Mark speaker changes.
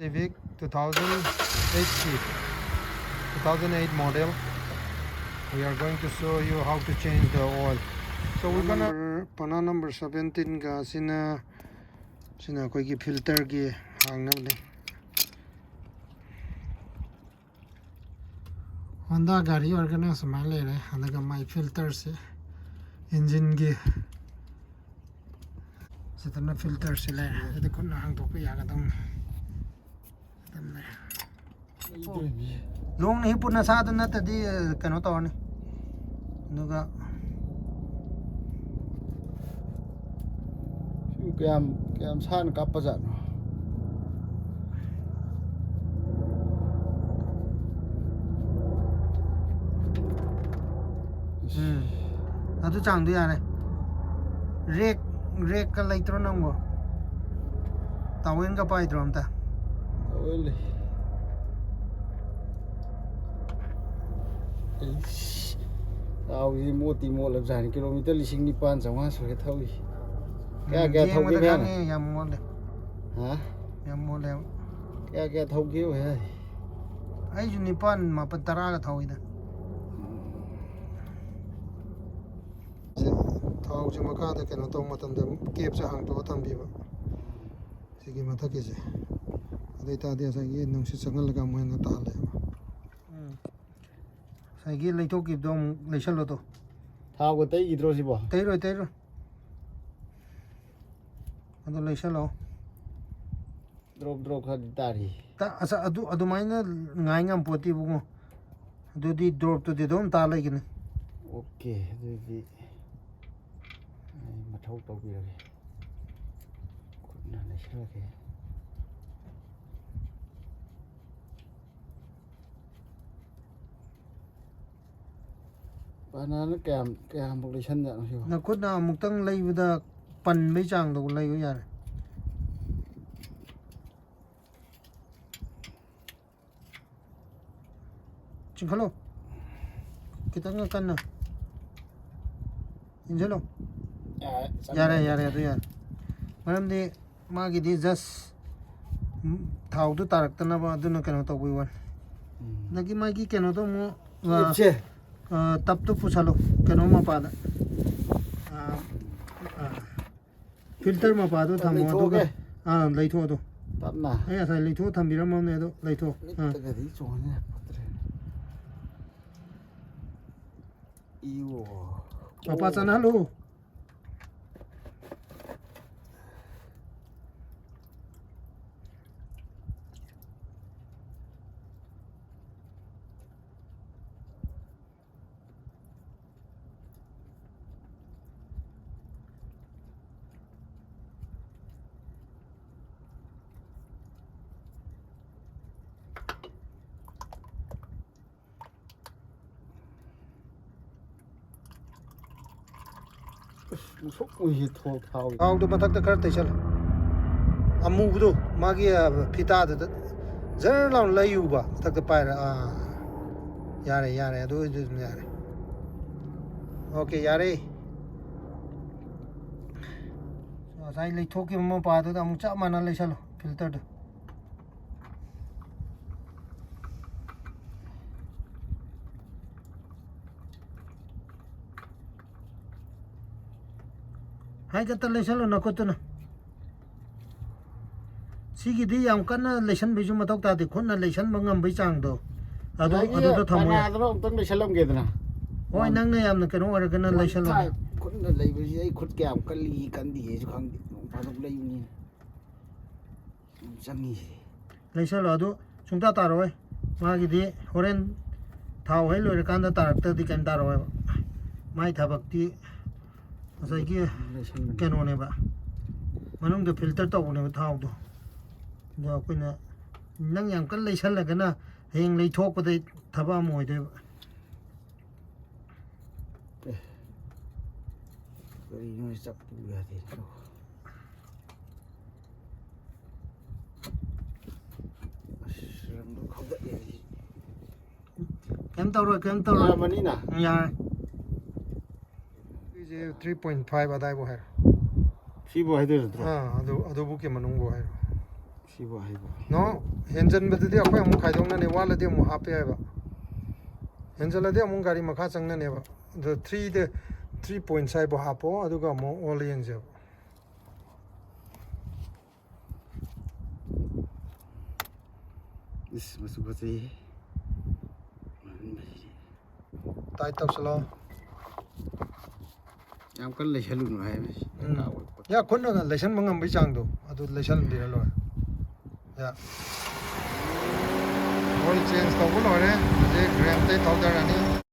Speaker 1: Civic 2008 model. We are going to show you how to change the oil. So we're gonna pana number 17 ga sina koi ki filter ki hangna ne. Honda gari organa samale re hanaga my filter se engine ki setana filter se le ede kun hang to ya ga dong long nahi purna saad na tadi kano to ni nuga
Speaker 2: Kayam san kapajan
Speaker 1: adu chang du ya ne rek ka laitro nango tawen ka pai drom ta
Speaker 2: Oli Thao yi moti mo lab jan kilometer lising ni pan sama so Thao yi kaya thau ki ba
Speaker 1: ne yam mo le
Speaker 2: ha
Speaker 1: yam mo le
Speaker 2: kaya thau ki hai
Speaker 1: ai ju ni pan ma patara ga thau ida thau ju ma ka da keno to matam da kep sa hang to tham bi ba sigi ma thake je adai ta dia sa ye nong si sangal ga mo na ta le sai gi lai to ki dom lai sal lo to
Speaker 2: Thao ko tai idro si ba
Speaker 1: tai ro ado lai sal lo
Speaker 2: drop kha tari
Speaker 1: ta asa adu mai na ngai ngam poti bu ngo adu di drop to di dom ta lai gi ne
Speaker 2: okay di mathau to bi ra na na sha ke banana kaya population da no
Speaker 1: na khut na amuk tang lai bu da pan mai chang do lai yu ya ching khalo kita ngakan na injalo yare adu ya maram di ma gi di just thau du tarak ta na ba adu na kano to bui wan na gi ma gi kano to mo
Speaker 2: che
Speaker 1: tap to pusalo kano ma pa da filter ma pa do tham mo do ga lai tho do
Speaker 2: tap na
Speaker 1: ai sa lai tho tham bi ram ne do lai tho
Speaker 2: ga di cho ne iyo
Speaker 1: papa chana lo
Speaker 2: sok ui thau
Speaker 1: thau do batak ta kar tai chal amu do magi phita da jar law lai yu ba tak ta pai ra yare do yare okay yare so sai lai thoki mo pa do amu cha mana lai chalo filter do hai ka tal lesalo na ko to na sigi di yam kana lesson bi ju ma tok ta di khon na lesson mangam bi chang do ado do thamu
Speaker 2: na do tong de salam ge na
Speaker 1: oi nang ne yam na keno ar kana lesson lo
Speaker 2: khun na lei bi ai khut kyam kali kan di ju khang pa dok lei ni changi
Speaker 1: lesson lo ado chung ta ta roi ma gi di horen thau hai lo kan da tar ta di kan ta roi mai thabak ti asai ki keno ne ba manung de filter to ne thau do do ko na nang yang kan lai sal la kana heng lai thok pa dei thaba moi de
Speaker 2: ri no sak pu ya de ram do khau da ye
Speaker 1: kem to ro
Speaker 2: mani na
Speaker 1: ya is 3.5 adai bo hai
Speaker 2: si bo hai de
Speaker 1: ado bu ke manung bo hai
Speaker 2: ꯁꯤꯕꯨ ꯍꯩꯕ
Speaker 1: ꯅꯣ ꯍꯦꯟꯖꯟꯕꯗꯨꯗꯤ ꯑꯩꯈꯣꯏ ꯑꯃꯨꯛ ꯈꯥꯏꯗꯣꯛꯅꯅꯦ ꯋꯥꯠꯂꯗꯤ ꯑꯃꯨꯛ ꯍꯥꯞꯄ ꯌꯥꯏꯕ ꯍꯦꯟꯖꯜꯂꯗꯤ ꯑꯃꯨꯛ ꯒꯥꯔꯤ ꯃꯈꯥ ꯆꯪꯅꯅꯦꯕ ꯑꯗꯣ 3.5 ꯍꯥꯞꯄꯣ ꯑꯗꯨꯒ ꯑꯃꯨꯛ ꯑꯣꯜ ꯌꯦꯡꯖꯦꯕ
Speaker 2: ꯏꯁ ꯃꯆꯨ ꯐꯖꯩ
Speaker 1: ꯇꯥꯏꯠ ꯇꯧꯁꯜꯂꯣ
Speaker 2: ꯌꯥꯝ ꯀꯟꯅ ꯂꯩꯁꯜꯂꯨꯅꯨ ꯍꯥꯏꯕ
Speaker 1: ꯌꯥ ꯈꯨꯠꯅꯒ ꯂꯩꯁꯟꯕ ꯉꯝꯕꯩ ꯆꯥꯡꯗꯣ ꯑꯗꯨ ꯂꯩꯁꯟꯕꯤꯔ ꯂꯣꯏꯔꯦ ꯌꯥ ꯑꯣꯏꯜ ꯆꯦꯟꯖ ꯇꯧꯕ ꯂꯣꯏꯔꯦ ꯍꯧꯖꯤꯛ ꯔꯦꯝꯇꯩ ꯊꯧꯗꯔꯅꯤ